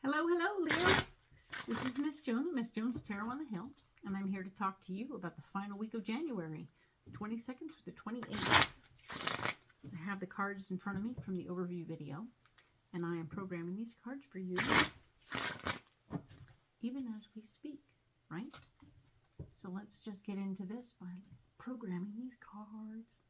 Hello, hello, Leo. This is Miss Joan, Miss Joan's Tarot on the Hill, and I'm here to talk to you about the final week of January, the 22nd through the 28th. I have the cards in front of me from the overview video, and I am programming these cards for you even as we speak, right? So let's just get into this by programming these cards.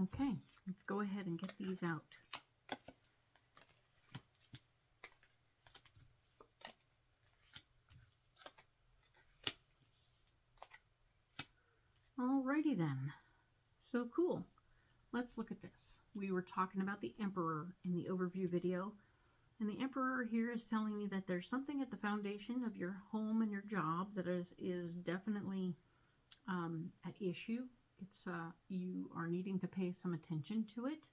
Okay, let's go ahead and get these out. Alrighty then. So cool. Let's look at this. We were talking about the Emperor in the overview video, and the Emperor here is telling me that there's something at the foundation of your home and your job that is definitely at issue. It's you are needing to pay some attention to it.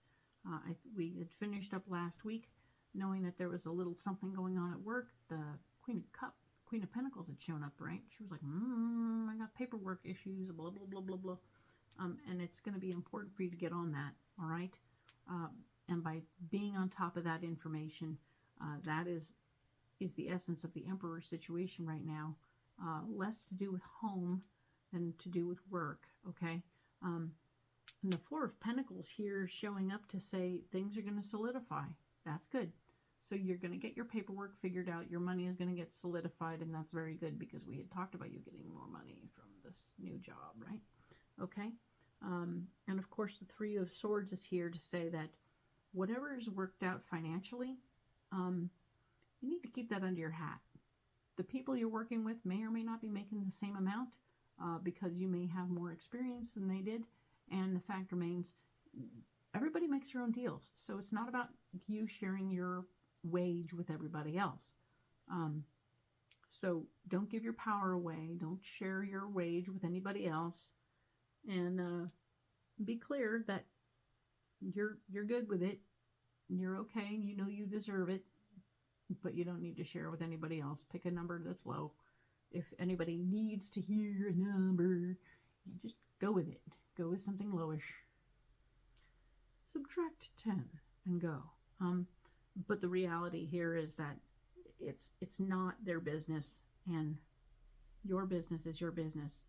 We had finished up last week knowing that there was a little something going on at work. The Queen of Pentacles had shown up, right? She was like, I got paperwork issues, blah, blah, blah, blah, blah. And it's going to be important for you to get on that, all right? And by being on top of that information, that is the essence of the Emperor situation right now. Less to do with home than to do with work, okay? And the Four of Pentacles here showing up to say things are going to solidify. That's good. So you're going to get your paperwork figured out. Your money is going to get solidified, and that's very good because we had talked about you getting more money from this new job, right? Okay. And of course, the Three of Swords is here to say that whatever is worked out financially, you need to keep that under your hat. The people you're working with may or may not be making the same amount because you may have more experience than they did. And the fact remains, everybody makes their own deals. So it's not about you sharing your wage with everybody else. So don't give your power away. Don't share your wage with anybody else. And be clear that you're good with it. You're okay. You know you deserve it. But you don't need to share with anybody else. Pick a number that's low. If anybody needs to hear a number, you just go with it. Go with something lowish. Subtract 10 and go. But the reality here is that it's not their business, and your business is your business.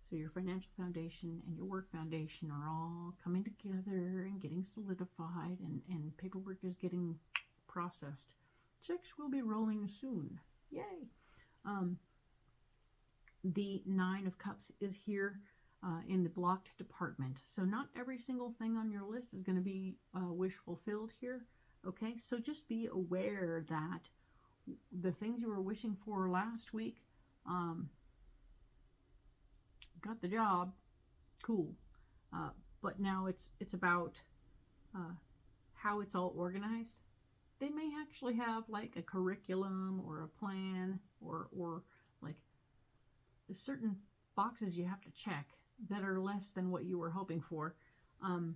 So your financial foundation and your work foundation are all coming together and getting solidified, and paperwork is getting processed. Checks will be rolling soon. Yay! The Nine of Cups is here in the blocked department. So not every single thing on your list is going to be wish fulfilled here. Okay, so just be aware that the things you were wishing for last week got the job. Cool. But now it's about how it's all organized. They may actually have like a curriculum or a plan or like certain boxes you have to check that are less than what you were hoping for. And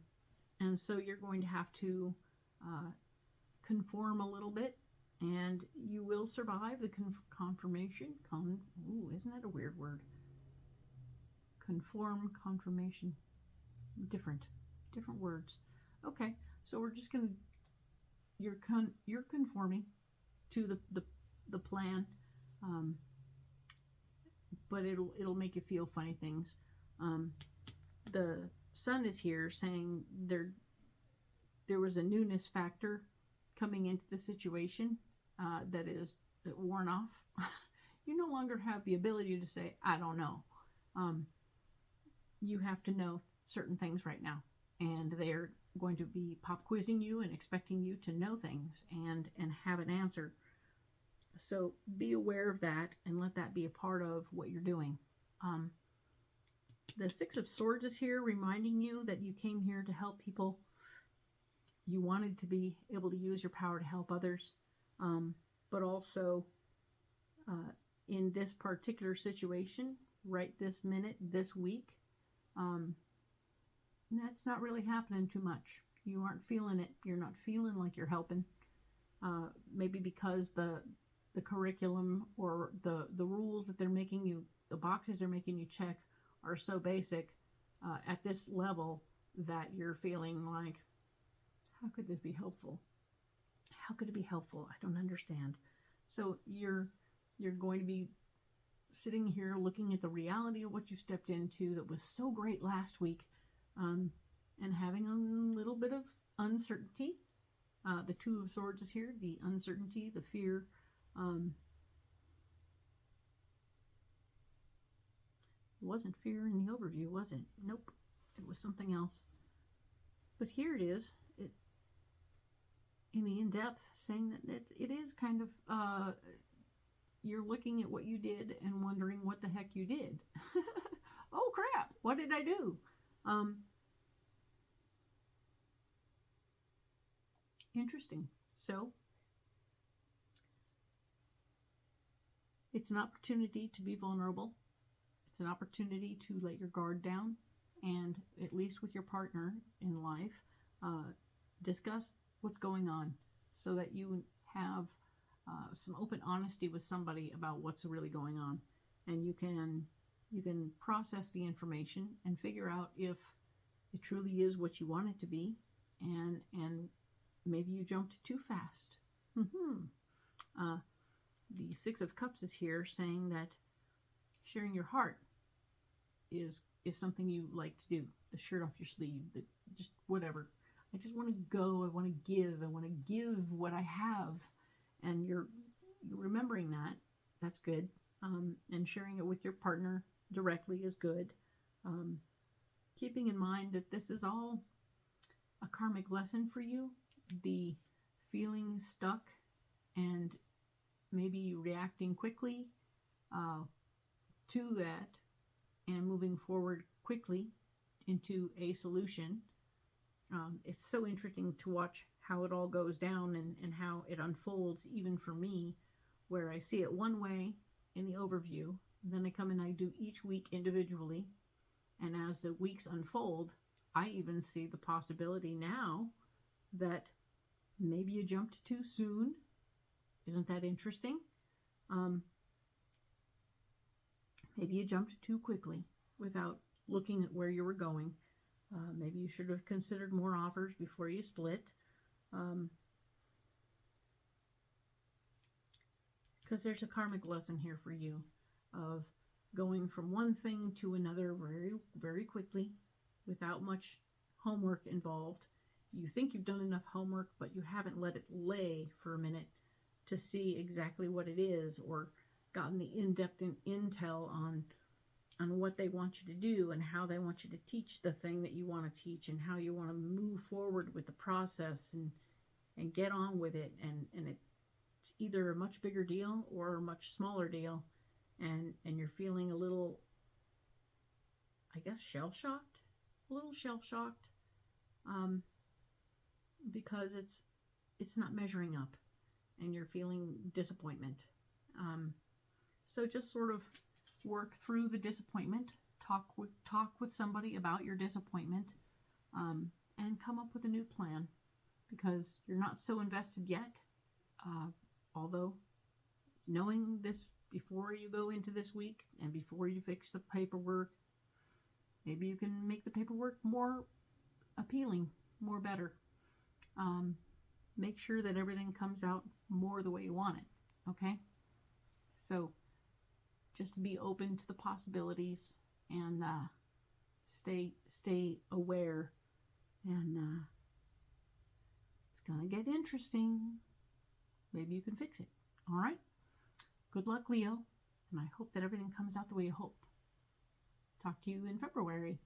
so you're going to have to conform a little bit, and you will survive the confirmation. Ooh, isn't that a weird word? Conform, confirmation, different words. Okay, so we're just gonna you're conforming to the plan, but it'll make you feel funny things. The Sun is here saying there was a newness factor coming into the situation that is worn off. You no longer have the ability to say, I don't know. You have to know certain things right now, and they're going to be pop quizzing you and expecting you to know things and have an answer. So be aware of that and let that be a part of what you're doing. The Six of Swords is here reminding you that you came here to help people. You wanted to be able to use your power to help others, but also in this particular situation, right this minute, this week, that's not really happening too much. You aren't feeling it. You're not feeling like you're helping. maybe because the curriculum or the rules that they're making you, the boxes they're making you check are so basic at this level that you're feeling like, how could this be helpful? How could it be helpful? I don't understand. So you're going to be sitting here looking at the reality of what you stepped into that was so great last week, and having a little bit of uncertainty. The Two of Swords is here, the uncertainty, the fear. It wasn't fear in the overview, was it? Nope, it was something else. But here it is, in the in-depth, saying that it is kind of, you're looking at what you did and wondering what the heck you did. Oh crap, what did I do? Interesting. So it's an opportunity to be vulnerable. It's an opportunity to let your guard down, and at least with your partner in life, discuss what's going on so that you have some open honesty with somebody about what's really going on, and you can process the information and figure out if it truly is what you want it to be, and maybe you jumped too fast. The Six of Cups is here, saying that sharing your heart is something you like to do. The shirt off your sleeve, just whatever. I just want to go. I want to give. I want to give what I have, and you're remembering that. That's good. And sharing it with your partner directly is good. Keeping in mind that this is all a karmic lesson for you. The feeling stuck and maybe reacting quickly to that and moving forward quickly into a solution. It's so interesting to watch how it all goes down and how it unfolds, even for me, where I see it one way in the overview, then I come and I do each week individually, and as the weeks unfold, I even see the possibility now that maybe you jumped too soon. Isn't that interesting? Maybe you jumped too quickly without looking at where you were going. Maybe you should have considered more offers before you split. Because there's a karmic lesson here for you of going from one thing to another very, very quickly without much homework involved. You think you've done enough homework, but you haven't let it lay for a minute to see exactly what it is, or gotten the in-depth intel on what they want you to do and how they want you to teach the thing that you want to teach, and how you want to move forward with the process and get on with it. And it's either a much bigger deal or a much smaller deal, and you're feeling a little, I guess, shell-shocked, because it's not measuring up, and you're feeling disappointment. So just sort of work through the disappointment, talk with somebody about your disappointment, and come up with a new plan, because you're not so invested yet. Although knowing this before you go into this week and before you fix the paperwork, maybe you can make the paperwork more appealing, more better. Make sure that everything comes out more the way you want it. Okay? So just be open to the possibilities, and stay aware, and it's gonna get interesting. Maybe you can fix it. All right? Good luck, Leo, and I hope that everything comes out the way you hope. Talk to you in February.